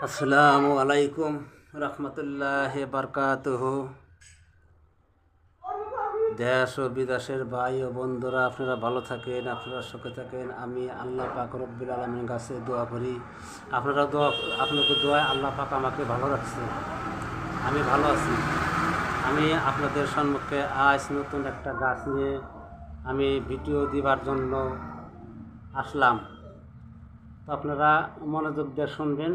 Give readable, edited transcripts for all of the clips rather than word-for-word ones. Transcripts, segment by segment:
আসসালামু আলাইকুম রহমতুল্লাহ বারকাতুহু। দেশ ও বিদেশের ভাই ও বন্ধুরা, আপনারা ভালো থাকেন, আপনারা সুখে থাকেন। আমি আল্লাহ পাক রব্বুল আলামিনের কাছে দোয়া করি, আপনাকে দোয়ায় আল্লাহ পাক আমাকে ভালো রাখছে, আমি ভালো আছি। আমি আপনাদের সম্মুখে আজ নতুন একটা গাছ নিয়ে আমি ভিডিও দিবার জন্য আসলাম। তো আপনারা মনোযোগ দিয়ে শুনবেন,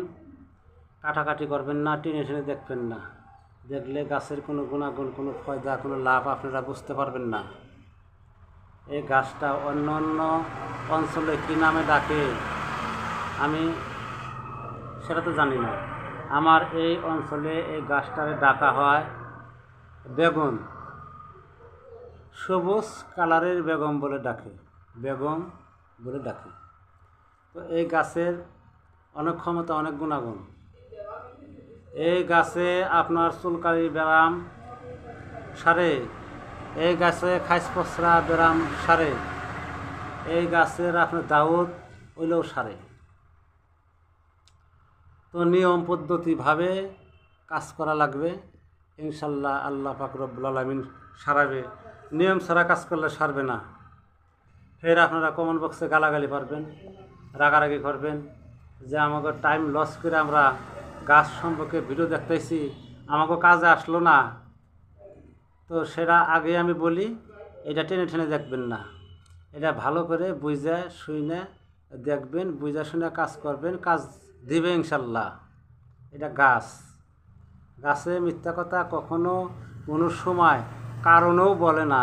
কাটাকাটি করবেন না, টেনে টেনে দেখবেন না। দেখলে গাছের কোনো গুণাগুণ, কোনো ফায়দা, কোনো লাভ আপনারা বুঝতে পারবেন না। এই গাছটা অন্য অন্য অঞ্চলে কী নামে ডাকে আমি সেটা তো জানি না। আমার এই অঞ্চলে এই গাছটারে ডাকা হয় বেগুন, সবুজ কালারের বেগম বলে ডাকে, বেগম বলে ডাকে। তো এই গাছের অনেক ক্ষমতা, অনেক গুণাগুণ। এই গাছে আপনার চুলকানি ব্যায়াম সারে, এই গাছে খাইস পচরা ব্যায়াম সারে, এই গাছের আপনার দাউদ ওইলেও সারে। তো নিয়ম পদ্ধতিভাবে কাজ করা লাগবে, ইনশাল্লাহ আল্লাহ পাক রব্বুল আলামিন সারাবে। নিয়ম ছাড়া কাজ করলে সারবে না। ফের আপনারা কমেন্ট বক্সে গালাগালি করবেন, রাগারাগি করবেন যে আমাকে টাইম লস করে আমরা গাছ সম্পর্কে ভিডিও দেখতেছি, আমাকে কাজে আসলো না। তো সেটা আগে আমি বলি, এটা টেনে টেনে দেখবেন না, এটা ভালো করে বুঝে শুনে দেখবেন, বুঝে শুনে কাজ করবেন, কাজ দিবে ইনশাল্লাহ। এটা গাছ, গাছে মিথ্যা কথা কখনো কোনো সময় কারণেও বলে না।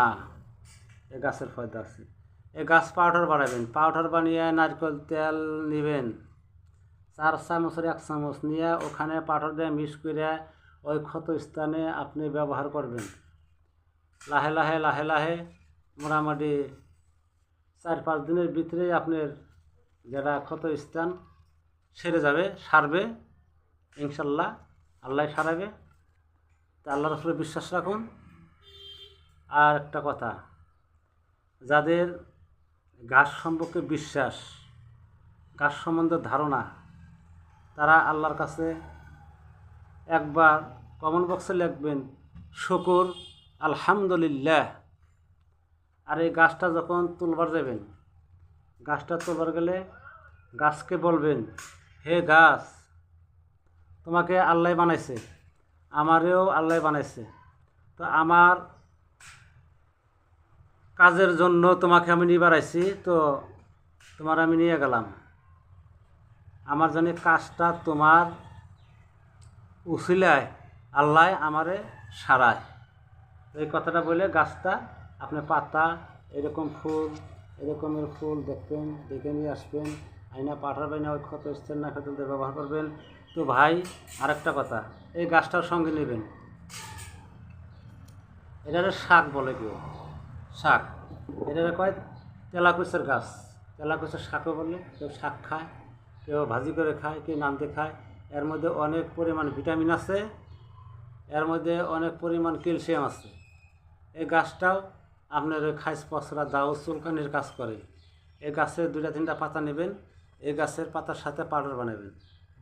এ গাছের ফায়দা আছে। এ গাছ পাউডার বানাবেন, পাউডার বানিয়ে নারকেল তেল নেবেন, 4 চামচের 1 চামচ নিয়ে ওখানে পাউডার দিয়ে মিক্স করে ওই ক্ষত স্থানে আপনি ব্যবহার করবেন। লাহে লাহে লাহে লাহে মোটামুটি 4-5 দিনের ভিতরেই আপনার যেটা ক্ষত স্থান সেরে যাবে, সারবে ইনশাল্লাহ। আল্লাহ সারাবে। তা আল্লাহর উপরে বিশ্বাস রাখুন। আর একটা কথা, যাদের গাছ সম্পর্কে বিশ্বাস, গাছ সম্বন্ধে ধারণা, তারা আল্লাহর কাছে একবার কমেন্ট বক্সে লিখবেন শুকুর আলহামদুলিল্লাহ। আর এই গাছটা যখন তুলবার যাবেন, গাছটা তুলবার গেলে গাছকে বলবেন, হে গাছ, তোমাকে আল্লাহ বানাইছে, আমারেও আল্লাহ বানাইছে। তো আমার কাজের জন্য তোমাকে আমি নিয়ে বেড়াইছি, তো তোমার আমি নিয়ে গেলাম। আমার জানি কাজটা তোমার উছিলায় আল্লাহ আমারে সারায়। এই কথাটা বলে গাছটা আপনি পাতা, এরকম ফুল, এরকমের ফুল দেখবেন, দেখে নিয়ে আসবেন, আইনা পাঠাবেন, ওই ক্ষত স্থান না ক্ষত ব্যবহার করবেন। তো ভাই আরেকটা কথা, এই গাছটার সঙ্গে নেবেন, এটারে শাক বলে কেউ, শাক, এটারে কয় তেলাকুচের গাছ, তেলাকুচের শাকও বলে। কেউ শাক খায়, কেউ ভাজি করে খায়, কেউ নানতে খায়। এর মধ্যে অনেক পরিমাণ ভিটামিন আছে, এর মধ্যে অনেক পরিমাণ ক্যালসিয়াম আছে। এই গাছটাও আপনার ওই খাইস পচরা দাও চুলকানির কাজ করে। এই গাছের 2-3টা পাতা নেবেন, এই গাছের পাতার সাথে পাউডার বানাবেন,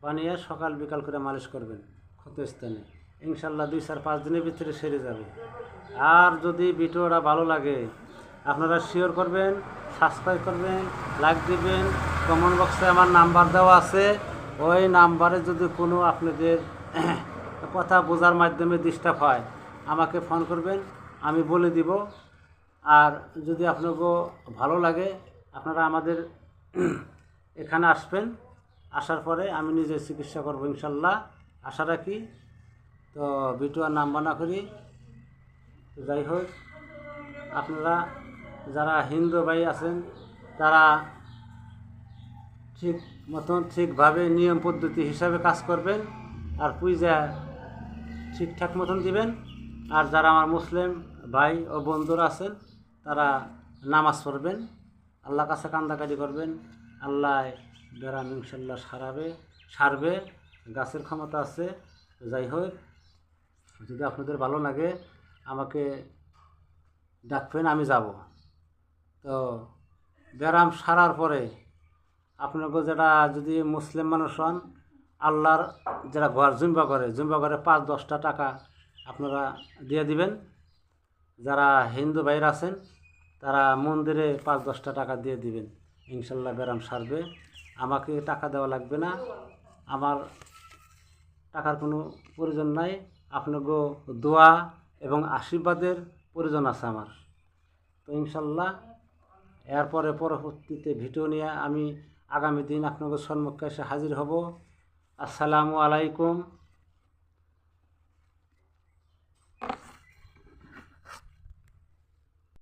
বানিয়ে সকাল বিকাল করে মালিশ করবেন ক্ষত স্থানে, ইনশাল্লাহ 2-4-5 দিনের ভিতরে সেরে যাবে। আর যদি ভিডিওটা ভালো লাগে আপনারা শেয়ার করবেন, সাবস্ক্রাইব করবেন, লাইক দিবেন। কমেন্ট বক্সে আমার নাম্বার দেওয়া আছে, ওই নাম্বারে যদি কোনো আপনাদের কথা বোঝার মাধ্যমে ডিস্টার্ব হয় আমাকে ফোন করবেন, আমি বলে দিব। আর যদি আপনাকে ভালো লাগে আপনারা আমাদের এখানে আসবেন, আসার পরে আমি নিজে চিকিৎসা করব ইনশাল্লাহ, আশা রাখি। তো ভিডিও আর নাম্বার না করি, যাই হোক আপনারা যারা হিন্দু ভাই আছেন তারা ঠিক মতন ঠিকভাবে নিয়ম পদ্ধতি হিসাবে কাজ করবেন, আর পূজা ঠিকঠাক মতন দিবেন। আর যারা আমার মুসলিম ভাই ও বন্ধুরা আছেন তারা নামাজ পড়বেন, আল্লাহর কাছে কান্দাকাটি করবেন, আল্লাহ বেরাম ইনশাল্লাহ সারবে। গাছের ক্ষমতা আছে। যাই হোক, যদি আপনাদের ভালো লাগে আমাকে ডাকবেন, আমি যাব। তো ব্যায়াম সারার পরে আপনাকে যেটা, যদি মুসলিম মানুষ হন আল্লাহর যারা ঘর জুম্বা করে 5-10টা টাকা আপনারা দিয়ে দিবেন। যারা হিন্দু ভাইরা আছেন তারা মন্দিরে 5-10টা টাকা দিয়ে দিবেন, ইনশাল্লাহ ব্যারাম সারবে। আমাকে টাকা দেওয়া লাগবে না, আমার টাকার কোনো প্রয়োজন নাই। আপনাকে দোয়া এবং আশীর্বাদের প্রয়োজন আছে আমার। তো ইনশাল্লাহ এরপরে পরবর্তীতে ভিডিও নিয়ে আমি আগামী দিন আপনাদের সম্মুখে এসে হাজির হব। আসসালামু আলাইকুম।